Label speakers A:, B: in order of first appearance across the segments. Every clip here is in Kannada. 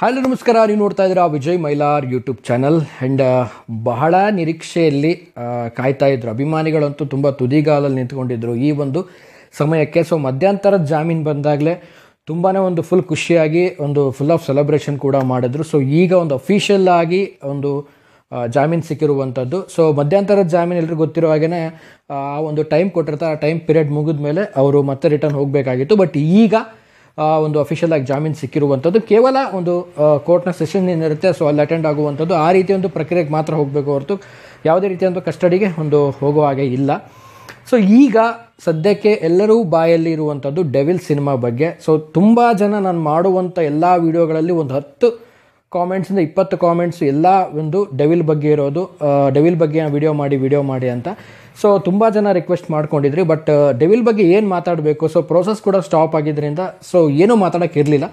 A: ಹಲೋ ನಮಸ್ಕಾರ, ನೀವು ನೋಡ್ತಾ ಇದ್ದೀರಾ Vijay Mylar YouTube channel. And ಬಹಳ ನಿರೀಕ್ಷೆಯಲ್ಲಿ ಕಾಯ್ತಾ ಇದ್ರು ಅಭಿಮಾನಿಗಳಂತೂ ತುಂಬ ತುದಿಗಾಲಲ್ಲಿ ನಿಂತ್ಕೊಂಡಿದ್ರು ಈ ಒಂದು ಸಮಯಕ್ಕೆ. ಸೊ ಮಧ್ಯಂತರದ ಜಾಮೀನು ಬಂದಾಗಲೇ ತುಂಬಾ ಒಂದು ಫುಲ್ ಖುಷಿಯಾಗಿ ಒಂದು ಫುಲ್ ಆಫ್ ಸೆಲೆಬ್ರೇಷನ್ ಕೂಡ ಮಾಡಿದ್ರು. ಸೊ ಈಗ ಒಂದು ಅಫಿಷಿಯಲ್ ಆಗಿ ಒಂದು ಜಾಮೀನು ಸಿಕ್ಕಿರುವಂಥದ್ದು. ಸೊ ಮಧ್ಯಂತರದ ಜಾಮೀನು ಎಲ್ರಿಗೂ ಗೊತ್ತಿರೋ ಹಾಗೆಯೇ ಆ ಒಂದು ಟೈಮ್ ಕೊಟ್ಟಿರ್ತಾರೆ, ಆ ಟೈಮ್ ಪೀರಿಯಡ್ ಮುಗಿದ ಮೇಲೆ ಅವರು ಮತ್ತೆ ರಿಟರ್ನ್ ಹೋಗಬೇಕಾಗಿತ್ತು. ಬಟ್ ಈಗ ಒಂದು ಅಫಿಷಿಯಲ್ ಆಗಿ ಜಾಮೀನು ಸಿಕ್ಕಿರುವಂಥದ್ದು. ಕೇವಲ ಒಂದು ಕೋರ್ಟ್ನ ಸೆಷನ್ ಏನಿರುತ್ತೆ ಸೊ ಅಲ್ಲಿ ಅಟೆಂಡ್ ಆಗುವಂಥದ್ದು, ಆ ರೀತಿ ಒಂದು ಪ್ರಕ್ರಿಯೆಗೆ ಮಾತ್ರ ಹೋಗಬೇಕು ಹೊರತು ಯಾವುದೇ ರೀತಿಯ ಒಂದು ಕಸ್ಟಡಿಗೆ ಒಂದು ಹೋಗೋ ಹಾಗೆ ಇಲ್ಲ. ಸೊ ಈಗ ಸದ್ಯಕ್ಕೆ ಎಲ್ಲರೂ ಬಾಯಲ್ಲಿ ಇರುವಂಥದ್ದು ಡೆವಿಲ್ ಸಿನಿಮಾ ಬಗ್ಗೆ. ಸೊ ತುಂಬ ಜನ ನಾನು ಮಾಡುವಂಥ ಎಲ್ಲ ವೀಡಿಯೋಗಳಲ್ಲಿ ಒಂದು 10 ಕಾಮೆಂಟ್ಸಿಂದ 20 ಕಾಮೆಂಟ್ಸ್ ಎಲ್ಲ ಒಂದು ಡೆವಿಲ್ ಬಗ್ಗೆ ಇರೋದು, ಡೆವಿಲ್ ಬಗ್ಗೆ ವಿಡಿಯೋ ಮಾಡಿ ಅಂತ. ಸೊ ತುಂಬ ಜನ ರಿಕ್ವೆಸ್ಟ್ ಮಾಡ್ಕೊಂಡಿದ್ರಿ. ಬಟ್ ಡೆವಿಲ್ ಬಗ್ಗೆ ಏನು ಮಾತಾಡಬೇಕು, ಸೊ ಪ್ರೋಸೆಸ್ ಕೂಡ ಸ್ಟಾಪ್ ಆಗಿದ್ದರಿಂದ ಸೊ ಏನೂ ಮಾತಾಡೋಕ್ಕಿರಲಿಲ್ಲ.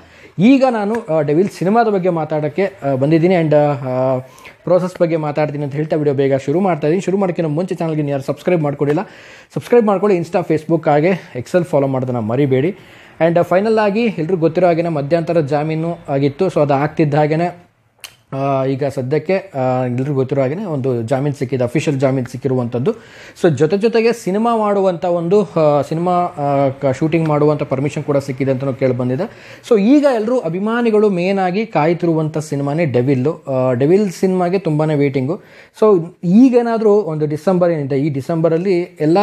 A: ಈಗ ನಾನು ಡೆವಿಲ್ ಸಿನಿಮಾದ ಬಗ್ಗೆ ಮಾತಾಡೋಕ್ಕೆ ಬಂದಿದ್ದೀನಿ. ಆ್ಯಂಡ್ ಪ್ರೋಸೆಸ್ ಬಗ್ಗೆ ಮಾತಾಡ್ತೀನಿ ಅಂತ ಹೇಳ್ತಾ ವಿಡಿಯೋ ಬೇಗ ಶುರು ಮಾಡ್ತಾಯಿದ್ದೀನಿ. ಶುರು ಮಾಡೋಕ್ಕಿಂತ ಮುಂಚೆ ಚಾನಲ್ಗೆ ಯಾರು ಸಬ್ಸ್ಕ್ರೈಬ್ ಮಾಡ್ಕೊಂಡಿಲ್ಲ, ಸಬ್ಸ್ಕ್ರೈಬ್ ಮಾಡ್ಕೊಳ್ಳಿ. ಇನ್ಸ್ಟಾ, ಫೇಸ್ಬುಕ್ ಹಾಗೆ ಎಕ್ಸೆಲ್ ಫಾಲೋ ಮಾಡೋದನ್ನು ಮರಿಬೇಡಿ. ಆ್ಯಂಡ್ ಫೈನಲ್ ಆಗಿ ಎಲ್ಲರೂ ಗೊತ್ತಿರೋ ಹಾಗೆ ಮಧ್ಯಂತರ ಜಾಮೀನು ಆಗಿತ್ತು. ಸೊ ಅದು ಆಗ್ತಿದ್ದ ಹಾಗೆಯೇ ಈಗ ಸದ್ಯಕ್ಕೆ ಎಲ್ರಿಗೂ ಗೊತ್ತಿರೋ ಹಾಗೆ ಒಂದು ಜಾಮೀನು ಸಿಕ್ಕಿದೆ, ಅಫಿಷಿಯಲ್ ಜಾಮೀನು ಸಿಕ್ಕಿರುವಂಥದ್ದು. ಸೊ ಜೊತೆಗೆ ಸಿನಿಮಾ ಮಾಡುವಂಥ ಒಂದು ಸಿನಿಮಾ ಶೂಟಿಂಗ್ ಮಾಡುವಂಥ ಪರ್ಮಿಷನ್ ಕೂಡ ಸಿಕ್ಕಿದೆ ಅಂತಲೂ ಕೇಳಿ ಬಂದಿದೆ. ಸೊ ಈಗ ಎಲ್ಲರೂ ಅಭಿಮಾನಿಗಳು ಮೇನ್ ಆಗಿ ಕಾಯ್ತಿರುವಂಥ ಸಿನಿಮಾನೇ ಡೆವಿಲ್ಲು. ಡೆವಿಲ್ ಸಿನಿಮಾಗೆ ತುಂಬಾ ವೇಟಿಂಗು. ಸೊ ಈಗೇನಾದರೂ ಒಂದು ಡಿಸೆಂಬರ್ ಏನಿದೆ, ಈ ಡಿಸೆಂಬರಲ್ಲಿ ಎಲ್ಲ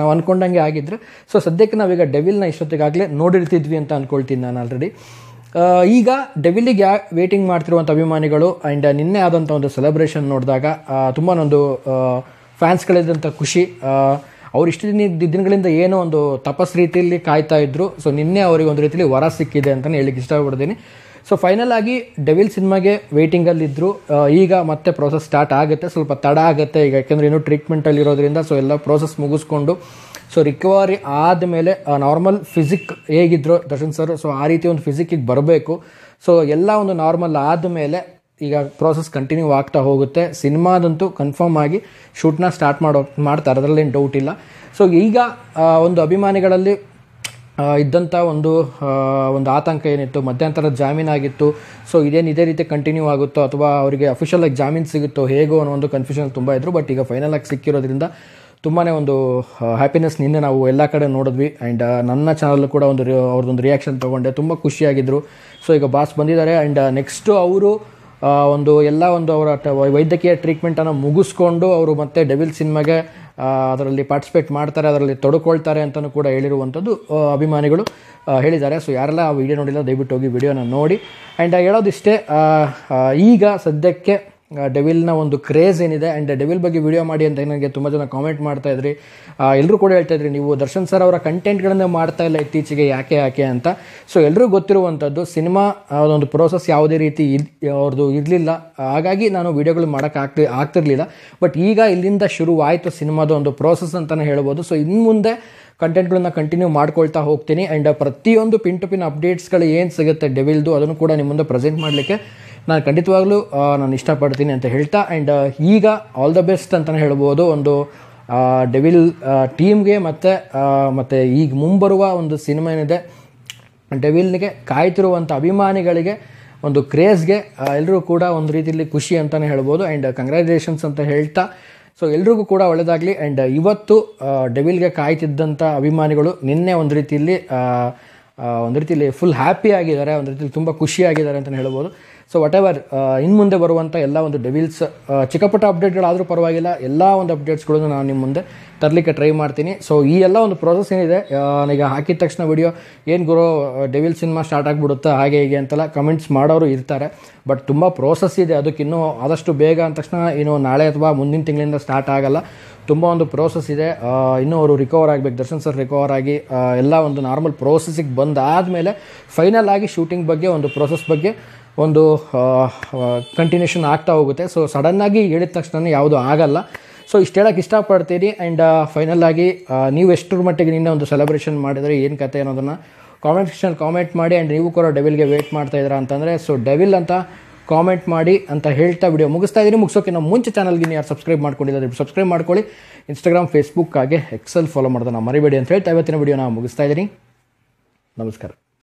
A: ನಾವು ಅಂದ್ಕೊಂಡಂಗೆ ಆಗಿದ್ದರೆ ಸೊ ಸದ್ಯಕ್ಕೆ ನಾವೀಗ ಡೆವಿಲ್ನ ಇಷ್ಟೊತ್ತಿಗಾಗಲೇ ನೋಡಿರ್ತಿದ್ವಿ ಅಂತ ಅಂದ್ಕೊಳ್ತೀನಿ ನಾನು ಆಲ್ರೆಡಿ. ಈಗ ಡೆವಿಲಿಗೆ ವೇಟಿಂಗ್ ಮಾಡ್ತಿರುವಂಥ ಅಭಿಮಾನಿಗಳು ಆ್ಯಂಡ್ ನಿನ್ನೆ ಆದಂಥ ಒಂದು ಸೆಲೆಬ್ರೇಷನ್ ನೋಡಿದಾಗ ತುಂಬಾ ಒಂದು ಫ್ಯಾನ್ಸ್ಗಳಿದ್ದಂಥ ಖುಷಿ. ಅವ್ರು ಇಷ್ಟು ದಿನಗಳಿಂದ ಏನೋ ಒಂದು ತಪಸ್ ರೀತಿಯಲ್ಲಿ ಕಾಯ್ತಾ ಇದ್ರು. ಸೊ ನಿನ್ನೆ ಅವರಿಗೆ ಒಂದು ರೀತಿಯಲ್ಲಿ ವರ ಸಿಕ್ಕಿದೆ ಅಂತಲೇ ಹೇಳಿಕ್ಕೆ ಇಷ್ಟಪಡ್ತೀನಿ. ಸೊ ಫೈನಲ್ ಆಗಿ ಡೆವಿಲ್ ಸಿನಿಮಾಗೆ ವೇಟಿಂಗಲ್ಲಿದ್ದರು. ಈಗ ಮತ್ತೆ ಪ್ರೋಸೆಸ್ ಸ್ಟಾರ್ಟ್ ಆಗುತ್ತೆ, ಸ್ವಲ್ಪ ತಡ ಆಗುತ್ತೆ ಈಗ, ಯಾಕೆಂದರೆ ಇನ್ನೂ ಟ್ರೀಟ್ಮೆಂಟಲ್ಲಿ ಇರೋದ್ರಿಂದ. ಸೊ ಎಲ್ಲ ಪ್ರೋಸೆಸ್ ಮುಗಿಸ್ಕೊಂಡು ಸೊ ರಿಕವರಿ ಆದಮೇಲೆ ನಾರ್ಮಲ್ ಫಿಸಿಕ್ ಹೇಗಿದ್ರು ದರ್ಶನ್ ಸರ್, ಸೊ ಆ ರೀತಿ ಒಂದು ಫಿಸಿಕ್ಕಿಗೆ ಬರಬೇಕು. ಸೊ ಎಲ್ಲ ಒಂದು ನಾರ್ಮಲ್ ಆದಮೇಲೆ ಈಗ ಪ್ರೋಸೆಸ್ ಕಂಟಿನ್ಯೂ ಆಗ್ತಾ ಹೋಗುತ್ತೆ. ಸಿನಿಮಾದಂತೂ ಕನ್ಫರ್ಮ್ ಆಗಿ ಶೂಟ್ನ ಸ್ಟಾರ್ಟ್ ಮಾಡ್ತಾರೆ, ಅದರಲ್ಲೇನು ಡೌಟ್ ಇಲ್ಲ. ಸೊ ಈಗ ಒಂದು ಅಭಿಮಾನಿಗಳಲ್ಲಿ ಇದ್ದಂಥ ಒಂದು ಆತಂಕ ಏನಿತ್ತು, ಮಧ್ಯಂತರದ ಜಾಮೀನಾಗಿತ್ತು. ಸೊ ಇದೇ ರೀತಿ ಕಂಟಿನ್ಯೂ ಆಗುತ್ತೋ ಅಥವಾ ಅವರಿಗೆ ಅಫಿಷಿಯಲ್ ಆಗಿ ಜಾಮೀನು ಸಿಗುತ್ತೋ ಹೇಗೋ ಅನ್ನೋ ಒಂದು ಕನ್ಫ್ಯೂಷನ್ ತುಂಬ ಇದ್ರು. ಬಟ್ ಈಗ ಫೈನಲ್ ಆಗಿ ಸಿಕ್ಕಿರೋದ್ರಿಂದ ತುಂಬಾ ಒಂದು ಹ್ಯಾಪಿನೆಸ್ ನಿನ್ನೆ ನಾವು ಎಲ್ಲ ಕಡೆ ನೋಡಿದ್ವಿ. ಆ್ಯಂಡ್ ನನ್ನ ಚಾನಲ್ಲು ಕೂಡ ಅವ್ರದ್ದೊಂದು ರಿಯಾಕ್ಷನ್ ತೊಗೊಂಡೆ, ತುಂಬ ಖುಷಿಯಾಗಿದ್ದರು. ಸೊ ಈಗ ಬಾಸ್ ಬಂದಿದ್ದಾರೆ ಆ್ಯಂಡ್ ನೆಕ್ಸ್ಟು ಅವರು ಅವರ ವೈದ್ಯಕೀಯ ಟ್ರೀಟ್ಮೆಂಟನ್ನು ಮುಗಿಸ್ಕೊಂಡು ಅವರು ಮತ್ತೆ ಡೆವಿಲ್ ಸಿನಿಮಾಗೆ ಅದರಲ್ಲಿ ಪಾರ್ಟಿಸಿಪೇಟ್ ಮಾಡ್ತಾರೆ, ಅದರಲ್ಲಿ ತೊಡ್ಕೊಳ್ತಾರೆ ಅಂತಲೂ ಕೂಡ ಹೇಳಿರುವಂಥದ್ದು ಅಭಿಮಾನಿಗಳು ಹೇಳಿದ್ದಾರೆ. ಸೊ ಯಾರೆಲ್ಲ ಆ ವಿಡಿಯೋ ನೋಡಿಲ್ಲ ದಯವಿಟ್ಟು ಹೋಗಿ ವಿಡಿಯೋನ ನೋಡಿ. ಆ್ಯಂಡ್ ಹೇಳೋದಿಷ್ಟೇ, ಈಗ ಸದ್ಯಕ್ಕೆ ಡೆವಿಲ್ನ ಒಂದು ಕ್ರೇಜ್ ಏನಿದೆ. ಆ್ಯಂಡ್ ಡೆವಿಲ್ ಬಗ್ಗೆ ವಿಡಿಯೋ ಮಾಡಿ ಅಂತ ನನಗೆ ತುಂಬ ಜನ ಕಾಮೆಂಟ್ ಮಾಡ್ತಾಯಿದ್ರಿ. ಎಲ್ಲರೂ ಕೂಡ ಹೇಳ್ತಾಯಿದ್ರಿ ನೀವು ದರ್ಶನ್ ಸರ್ ಅವರ ಕಂಟೆಂಟ್ಗಳನ್ನೇ ಮಾಡ್ತಾ ಇಲ್ಲ ಇತ್ತೀಚೆಗೆ, ಯಾಕೆ ಅಂತ. ಸೊ ಎಲ್ಲರೂ ಗೊತ್ತಿರುವಂಥದ್ದು ಸಿನಿಮಾ ಒಂದು ಪ್ರೋಸೆಸ್ ಯಾವುದೇ ರೀತಿ ಅವ್ರದ್ದು ಇರಲಿಲ್ಲ, ಹಾಗಾಗಿ ನಾನು ವಿಡಿಯೋಗಳು ಮಾಡೋಕ್ಕೆ ಆಗ್ತಿರ್ಲಿಲ್ಲ. ಬಟ್ ಈಗ ಇಲ್ಲಿಂದ ಶುರುವಾಯಿತು ಸಿನಿಮಾದ ಒಂದು ಪ್ರೋಸೆಸ್ ಅಂತಲೇ ಹೇಳ್ಬೋದು. ಸೊ ಇನ್ನು ಮುಂದೆ ಕಂಟೆಂಟ್ಗಳನ್ನ ಕಂಟಿನ್ಯೂ ಮಾಡ್ಕೊಳ್ತಾ ಹೋಗ್ತೀನಿ. ಆ್ಯಂಡ್ ಪ್ರತಿಯೊಂದು ಪಿನ್ ಟು ಪಿನ್ ಅಪ್ಡೇಟ್ಸ್ಗಳು ಏನು ಸಿಗುತ್ತೆ ಡೆವಿಲ್ದು ಅದನ್ನು ಕೂಡ ನಿಮ್ಮ ಮುಂದೆ ಪ್ರೆಸೆಂಟ್ ಮಾಡಲಿಕ್ಕೆ ನಾನು ಖಂಡಿತವಾಗ್ಲೂ ನಾನು ಇಷ್ಟಪಡ್ತೀನಿ ಅಂತ ಹೇಳ್ತಾ. ಆ್ಯಂಡ್ ಈಗ ಆಲ್ ದ ಬೆಸ್ಟ್ ಅಂತಲೇ ಹೇಳ್ಬೋದು ಒಂದು ಡೆವಿಲ್ ಟೀಮ್ಗೆ ಮತ್ತು ಈಗ ಮುಂಬರುವ ಒಂದು ಸಿನಿಮಾ ಏನಿದೆ ಡೆವಿಲ್ನಿಗೆ ಕಾಯ್ತಿರುವಂಥ ಅಭಿಮಾನಿಗಳಿಗೆ ಒಂದು ಕ್ರೇಜ್ಗೆ ಎಲ್ಲರೂ ಕೂಡ ಒಂದು ರೀತಿಯಲ್ಲಿ ಖುಷಿ ಅಂತಲೇ ಹೇಳ್ಬೋದು. ಆ್ಯಂಡ್ ಕಂಗ್ರ್ಯಾಚುಲೇಷನ್ಸ್ ಅಂತ ಹೇಳ್ತಾ ಸೊ ಎಲ್ರಿಗೂ ಕೂಡ ಒಳ್ಳೆಯದಾಗಲಿ. ಆ್ಯಂಡ್ ಇವತ್ತು ಡೆವಿಲ್ಗೆ ಕಾಯ್ತಿದ್ದಂಥ ಅಭಿಮಾನಿಗಳು ನಿನ್ನೆ ಒಂದು ರೀತಿಯಲ್ಲಿ ಫುಲ್ ಹ್ಯಾಪಿ ಆಗಿದ್ದಾರೆ, ಒಂದು ರೀತಿಯಲ್ಲಿ ತುಂಬ ಖುಷಿಯಾಗಿದ್ದಾರೆ ಅಂತಲೇ ಹೇಳ್ಬೋದು. ಸೊ ವಾಟ್ ಎವರ್ ಇನ್ನು ಮುಂದೆ ಬರುವಂಥ ಎಲ್ಲ ಒಂದು ಡೆವಿಲ್ಸ್ ಚಿಕ್ಕಪುಟ್ಟ ಅಪ್ಡೇಟ್ಗಳಾದರೂ ಪರವಾಗಿಲ್ಲ, ಎಲ್ಲ ಒಂದು ಅಪ್ಡೇಟ್ಸ್ಗಳನ್ನು ನಾನು ನಿಮ್ಮ ಮುಂದೆ ತರಲಿಕ್ಕೆ ಟ್ರೈ ಮಾಡ್ತೀನಿ. ಸೊ ಈ ಎಲ್ಲ ಒಂದು ಪ್ರೋಸೆಸ್ ಏನಿದೆ, ಈಗ ಹಾಕಿದ ತಕ್ಷಣ ವಿಡಿಯೋ ಏನು ಗುರು ಡೆವಿಲ್ ಸಿನಿಮಾ ಸ್ಟಾರ್ಟ್ ಆಗಿಬಿಡುತ್ತಾ ಹಾಗೆ ಹೀಗೆ ಅಂತೆಲ್ಲ ಕಮೆಂಟ್ಸ್ ಮಾಡೋರು ಇರ್ತಾರೆ. ಬಟ್ ತುಂಬ ಪ್ರೋಸೆಸ್ ಇದೆ, ಅದಕ್ಕಿನ್ನೂ ಆದಷ್ಟು ಬೇಗ ಅಂದ ತಕ್ಷಣ ಇನ್ನು ನಾಳೆ ಅಥವಾ ಮುಂದಿನ ತಿಂಗಳಿಂದ ಸ್ಟಾರ್ಟ್ ಆಗಲ್ಲ. ತುಂಬ ಒಂದು ಪ್ರೋಸೆಸ್ ಇದೆ. ಇನ್ನೂ ಅವರು ರಿಕವರ್ ಆಗಬೇಕು, ದರ್ಶನ್ ಸರ್ ರಿಕವರ್ ಆಗಿ ಎಲ್ಲ ಒಂದು ನಾರ್ಮಲ್ ಪ್ರೋಸೆಸ್ಸಿಗೆ ಬಂದಾದಮೇಲೆ ಫೈನಲ್ ಆಗಿ ಶೂಟಿಂಗ್ ಬಗ್ಗೆ ಒಂದು ಪ್ರೋಸೆಸ್ ಬಗ್ಗೆ ಒಂದು ಕಂಟಿನ್ಯೂಷನ್ ಆಗ್ತಾ ಹೋಗುತ್ತೆ. ಸೊ ಸಡನ್ನಾಗಿ ಹೇಳಿದ ತಕ್ಷಣ ಯಾವುದು ಆಗಲ್ಲ. ಸೊ ಇಷ್ಟು ಹೇಳೋಕ್ಕೆ ಇಷ್ಟಪಡ್ತೀನಿ. ಆ್ಯಂಡ್ ಫೈನಲ್ ಆಗಿ ನೀವು ಎಷ್ಟರ ಮಟ್ಟಿಗೆ ನಿನ್ನೆ ಒಂದು ಸೆಲೆಬ್ರೇಷನ್ ಮಾಡಿದರೆ ಏನು ಕತೆ ಅನ್ನೋದನ್ನು ಕಾಮೆಂಟ್ ಸೆಕ್ಷನಲ್ಲಿ ಕಾಮೆಂಟ್ ಮಾಡಿ. ಆ್ಯಂಡ್ ನೀವು ಕೂಡ ಡೆವಿಲ್ಗೆ ವೇಟ್ ಮಾಡ್ತಾಯಿದ್ದೀರಾ ಅಂತಂದರೆ ಸೊ ಡೆವಿಲ್ ಅಂತ ಕಾಮೆಂಟ್ ಮಾಡಿ ಅಂತ ಹೇಳ್ತಾ ವಿಡಿಯೋ ಮುಗಿಸ್ತಾ ಇದ್ದೀನಿ. ಮುಗಿಸೋಕ್ಕಿಂತ ಮುಂಚೆ ಚಾನಲ್ಗೆ ಯಾರು ಸಬ್ಸ್ಕ್ರೈಬ್ ಮಾಡ್ಕೊಂಡಿದ್ದಾರೆ ಸಬ್ಸ್ಕ್ರೈಬ್ ಮಾಡ್ಕೊಳ್ಳಿ. ಇನ್ಸ್ಟಾಗ್ರಾಮ್, ಫೇಸ್ಬುಕ್ ಹಾಗೆ ಎಕ್ಸೆಲ್ ಫಾಲೋ ಮಾಡೋದನ್ನು ಮರಿಬೇಡಿ ಅಂತ ಹೇಳ್ತಾ ಇವತ್ತಿನ ವಿಡಿಯೋನ ಮುಗಿಸ್ತಾ ಇದ್ದೀನಿ. ನಮಸ್ಕಾರ.